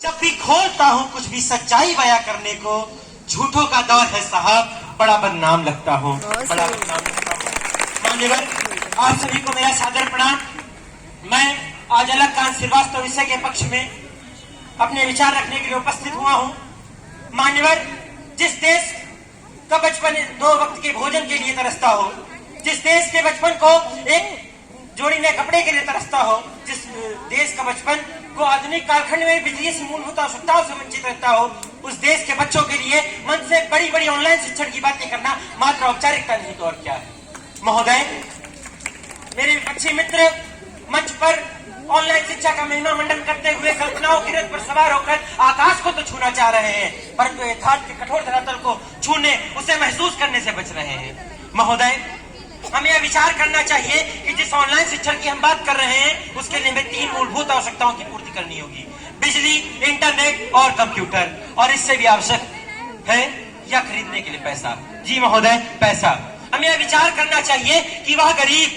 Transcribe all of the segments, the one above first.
जब भी खोलता हूँ कुछ भी सच्चाई बयां करने को, झूठों का दौर है साहब, बड़ा बदनाम लगता हूँ, बड़ा बदनाम लगता हूँ। मान्यवर, आप सभी को मेरा सादर प्रणाम। मैं आज अलग श्रीवास्तव विषय के पक्ष में अपने विचार रखने के लिए उपस्थित हुआ हूँ। मान्यवर, जिस देश का बचपन 2 वक्त के भोजन के लिए तरसता हो, जिस देश के बचपन को एक जोड़ी नए कपड़े के लिए तरसता हो, जिस देश का बचपन को आधुनिक कालखंड में बिजली से मूलभूत आवश्यकताओं से वंचित रहता हो, उस देश के बच्चों के लिए मन से बड़ी बड़ी ऑनलाइन शिक्षण की बातें करना मात्र औपचारिकता नहीं तो और क्या है। महोदय, मेरे विपक्षी मित्र मंच पर ऑनलाइन शिक्षा का महिमा मंडन करते हुए कल्पनाओं की रथ पर सवार होकर आकाश को तो छूना चाह रहे हैं, परंतु यथार्थ के कठोर धरातल को छूने, उसे महसूस करने से बच रहे हैं। महोदय, हमें यह विचार करना चाहिए कि जिस ऑनलाइन शिक्षण की हम बात कर रहे हैं, उसके लिए हमें 3 मूलभूत आवश्यकताओं की पूर्ति करनी होगी: बिजली, इंटरनेट और कंप्यूटर। और इससे भी आवश्यक है या खरीदने के लिए पैसा। जी महोदय, पैसा। हमें यह विचार करना चाहिए कि वह गरीब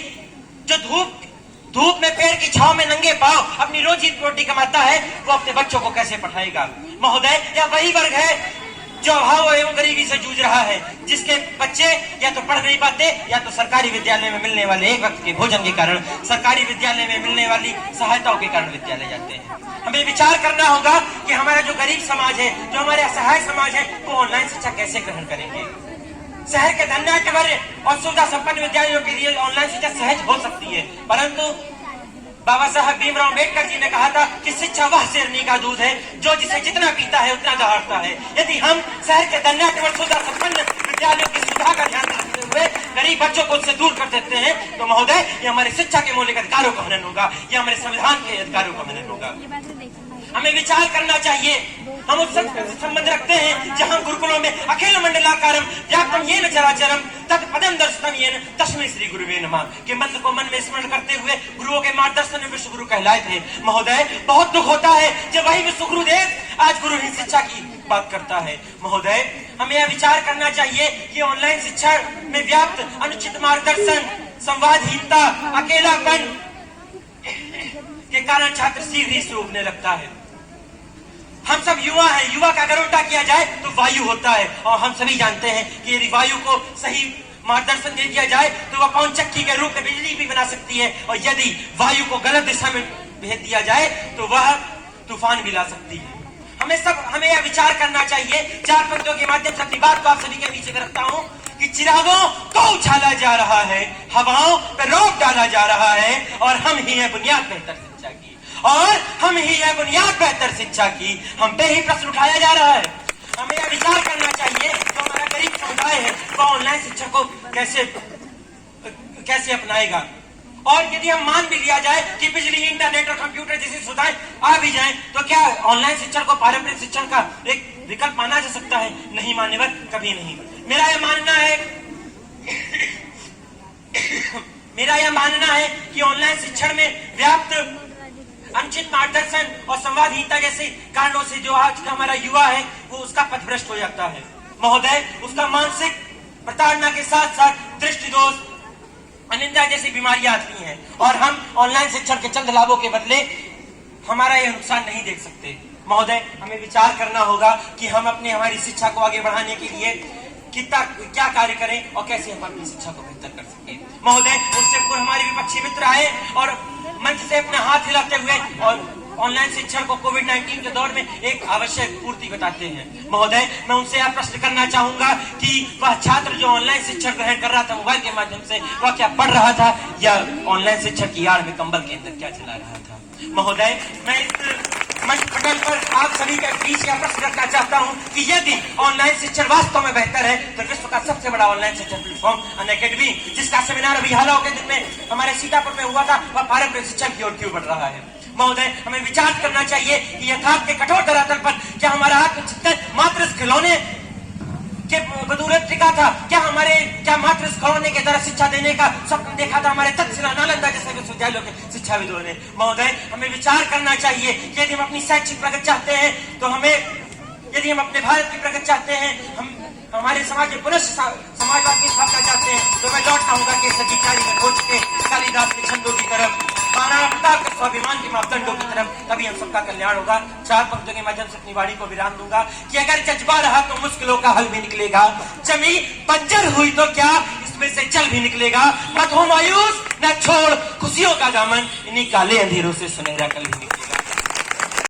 जो धूप में पेड़ की छांव में नंगे पांव अपनी रोजी रोटी कमाता है, वो अपने बच्चों को कैसे पढ़ाएगा। महोदय, यह वही वर्ग है जो अभाव एवं गरीबी से जूझ रहा है, जिसके बच्चे या तो पढ़ नहीं पाते या तो सरकारी विद्यालय में मिलने वाले एक वक्त के भोजन के कारण, सरकारी विद्यालय में मिलने वाली सहायताओं के कारण विद्यालय जाते हैं। हमें विचार करना होगा कि हमारा जो गरीब समाज है, जो हमारे असहाय समाज है, वो ऑनलाइन शिक्षा कैसे ग्रहण करेंगे। शहर के धन्याट्यवर्य और सुविधा संपन्न विद्यालयों के लिए ऑनलाइन शिक्षा सहज हो सकती है, परंतु बाबा साहब भीमराव अम्बेडकर जी ने कहा था कि शिक्षा वह शेरनी का दूध है जो जिसे जितना पीता है उतना दहाड़ता है। यदि हम शहर के धन्याट्यवर्य सुविधा संपन्न विद्यालयों की सुविधा का ध्यान रखते हुए गरीब बच्चों को उससे दूर कर देते हैं, तो महोदय, ये हमारे शिक्षा के मौलिक अधिकारों का हनन होगा, ये हमारे संविधान के अधिकारों का हनन होगा। हमें विचार करना चाहिए। हम उस संबंध रखते हैं जहां गुरुकुलों में अखिल मंडलाकारम व्याप्तम येन चराचरम तत्पदम दर्शनम येन तस्मै श्री गुरुवे नमः के मंत्र को मन में स्मरण करते हुए गुरुओं के मार्गदर्शन में विश्व गुरु कहलाए थे। महोदय, बहुत दुख होता है जब वही विश्व गुरु देश आज गुरुहीन शिक्षा की बात करता है। महोदय, हमें यह विचार करना चाहिए कि ऑनलाइन शिक्षा में व्याप्त अनुचित मार्गदर्शन, संवादहीनता, अकेलापन के कारण छात्र शीघ्र ही सूखने लगता है। हम सब युवा हैं, युवा का अगर उल्टा किया जाए तो वायु होता है, और हम सभी जानते हैं कि यदि वायु को सही मार्गदर्शन दे दिया जाए तो वह पवन चक्की के रूप में बिजली भी बना सकती है, और यदि वायु को गलत दिशा में भेज दिया जाए तो वह तूफान भी ला सकती है। हमें यह विचार करना चाहिए। 4 पंक्तियों के माध्यम से अपनी बात को आप सभी के बीच में रखता हूँ कि चिरागों को उछाला जा रहा है, हवाओं पर रोक डाला जा रहा है, और हम ही है बुनियाद बेहतर शिक्षा की, और हम ही है बुनियाद बेहतर शिक्षा की। हम पे ही प्रश्न उठाया जा रहा है। हमें यह विचार करना चाहिए जो हमारा गरीब समुदाय है वो ऑनलाइन शिक्षा को कैसे अपनाएगा। और यदि हम मान भी लिया जाए कि बिजली, इंटरनेट और कंप्यूटर जैसी सुविधाएं आ भी जाएं, तो क्या ऑनलाइन शिक्षण को पारंपरिक शिक्षण का एक विकल्प माना जा सकता है? नहीं मान्यवर, कभी नहीं। मेरा यह मानना है कि ऑनलाइन शिक्षण में व्याप्त अनुचित मार्गदर्शन और संवादहीनता जैसे कारणों से जो आज का हमारा युवा है वो उसका पथभ्रष्ट हो जाता है। महोदय, उसका मानसिक प्रताड़ना के साथ साथ दृष्टि दोष, अनिंदा जैसी बीमारियां आती हैं, और हम ऑनलाइन शिक्षण के चंद लाभों के बदले हमारा यह नुकसान नहीं देख सकते। महोदय, हमें विचार करना होगा कि हम हमारी शिक्षा को आगे बढ़ाने के लिए क्या कार्य करें और कैसे हम अपनी शिक्षा को बेहतर कर सकें। महोदय, उससे पूर्व हमारे विपक्षी मित्र आए और मंच से अपना हाथ हिलाते हुए और ऑनलाइन शिक्षण को कोविड-19 के दौर में एक आवश्यक पूर्ति बताते हैं। महोदय, मैं उनसे यह प्रश्न करना चाहूंगा कि वह छात्र जो ऑनलाइन शिक्षण ग्रहण कर रहा था मोबाइल के माध्यम से, वह क्या पढ़ रहा था या ऑनलाइन शिक्षण की आड़ में कंबल के अंदर क्या चला रहा था। महोदय, मैं इस मंच पटल पर आप सभी के बीच यह प्रश्न रखना चाहता हूं कि यदि ऑनलाइन शिक्षण वास्तव में बेहतर है तो विश्व का सबसे बड़ा ऑनलाइन शिक्षण प्लेटफॉर्म अनअकैडमी, जिसका सेमिनार अभी हाल के दिन में हमारे सीतापुर में हुआ था, वह पारंपरिक शिक्षण की ओर क्यों बढ़ रहा है। महोदय, हमें विचार करना चाहिए कि यथार्थ के कठोर धरातल पर क्या हमारा आत्मचिंतन मात्र खिलौने के बदौलत टिका था? क्या मात्र खिलौने के द्वारा शिक्षा देने का स्वप्न देखा था हमारे तक्षशिला, नालंदा जैसे विश्वविद्यालयों के शिक्षाविदों ने? महोदय, हमें विचार करना चाहिए कि यदि हम अपनी शैक्षिक प्रगति चाहते हैं तो यदि हम अपने भारत की प्रगति चाहते हैं, हम हमारे समाज में पुनः समाजवाद की स्थापना चाहते हैं, तो मैं लौट आऊंगा कि सभी में पहुंच के कालिदास के छंदों की तरफ मानवता के स्वाभिमान के मापदंडों की तरफ, तभी हम सबका कल्याण होगा। 4 पंक्तियों के माध्यम से अपनी वाणी को विराम दूंगा कि अगर जज्बा रहा तो मुश्किलों का हल भी निकलेगा, जमी बंजर हुई तो क्या इसमें से जल भी निकलेगा। मत हो मायूस, न छोड़ खुशियों का दामन, इन्हीं काले अंधेरों से सुनहरा कल भी निकलेगा।